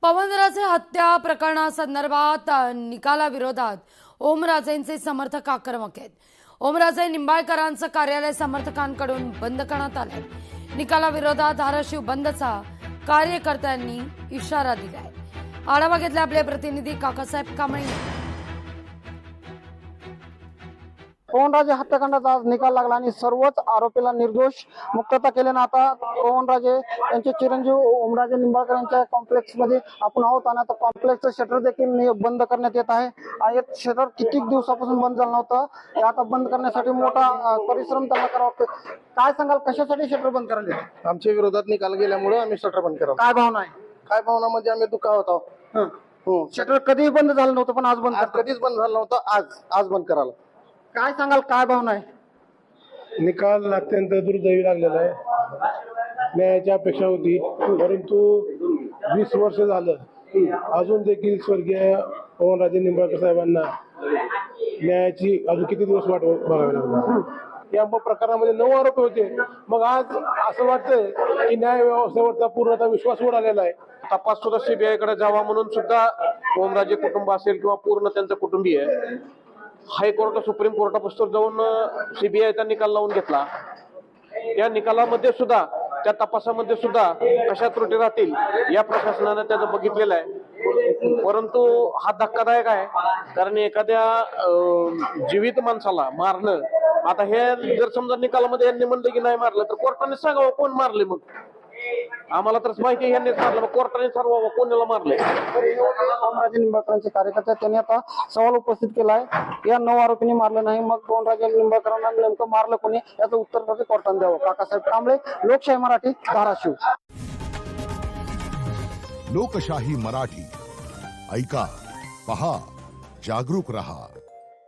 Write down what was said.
पवनराजे हत्या प्रकरणासंदर्भात निकालाविरोधात ओमराजेंचे समर्थक आक्रमक आहेत। ओमराजे निंबाळकरांचं कार्यालय समर्थकांकडून बंद करण्यात आलंय। निकालाविरोधात धाराशिव बंदचा कार्यकर्त्यांनी इशारा दिलाय। आढावा घेतला आपले प्रतिनिधी काकासाहेब कांबळे। पवनराजे हत्याकांडाचा आज निकाल लागला आणि सर्वच आरोपीला निर्दोष मुक्तता केल्याने आता पवनराजे यांचे चिरंजीव ओमराजे निंबाळकर यांच्या कॉम्प्लेक्स मध्ये आपण आहोत आणि आता कॉम्प्लेक्सचं शटर देखील बंद करण्यात येत आहे। आणि शटर किती दिवसापासून बंद झालं नव्हतं, हे आता बंद करण्यासाठी मोठा परिश्रम त्यांना करावा लागतो। काय सांगाल, कशासाठी शटर बंद करायला? आमच्या विरोधात निकाल गेल्यामुळे आम्ही शटर बंद करावं। काय भावना आहे? काय भावना म्हणजे आम्ही दुखावत आहोत। हो, शटर कधीही बंद झालं नव्हतं पण आज बंद कधीच बंद झालं नव्हतं, आज बंद करायला। काय सांगाल, काय भावना आहे? निकाल अत्यंत दुर्दैवी लागलेला आहे। न्यायाची अपेक्षा होती, परंतु 20 वर्ष झालं अजून देखील स्वर्गीय पवनराजे निंबाळकर साहेबांना न्यायाची अजून किती दिवस वाट बघावी लागणार। या प्रकरणामध्ये 9 आरोपी होते। मग आज असं वाटतंय की न्याय व्यवस्थेवरचा पूर्णतः विश्वास उडालेला आहे। तपास सुद्धा सीबीआय कडे जावा म्हणून सुद्धा ओमराजे कुटुंब असेल किंवा पूर्ण त्यांचं कुटुंबीय हायकोर्ट सुप्रीम कोर्टापासून जाऊन सीबीआयचा निकाल लावून घेतला। या निकालामध्ये सुद्धा, त्या तपासामध्ये सुद्धा कशा त्रुटी राहतील या प्रशासनाने त्याचं बघितलेलं आहे। परंतु हा धक्कादायक आहे, कारण एखाद्या जीवित माणसाला मारणं, आता हे जर समजा निकालामध्ये यांनी म्हणलं की नाही मारलं तर कोर्टाने सांगावं कोण मारले। मग आम्हाला तर माहिती आहे यांनीच मारलं, मग कोर्टाने ठरवावं कोणाला मारले। पवनराजे निंबाळकरांचे कार्यकर्ते त्यांनी आता सवाल उपस्थित केला आहे, या 9 आरोपींनी मारलं नाही, मग पवनराजे निंबाळकरांना नेमकं मारलं कोणी, याचं उत्तर कोर्टाने द्यावं। काकासाहेब कांबळे, लोकशाही मराठी, धाराशिव। लोकशाही मराठी ऐका, पहा, जागरूक रहा।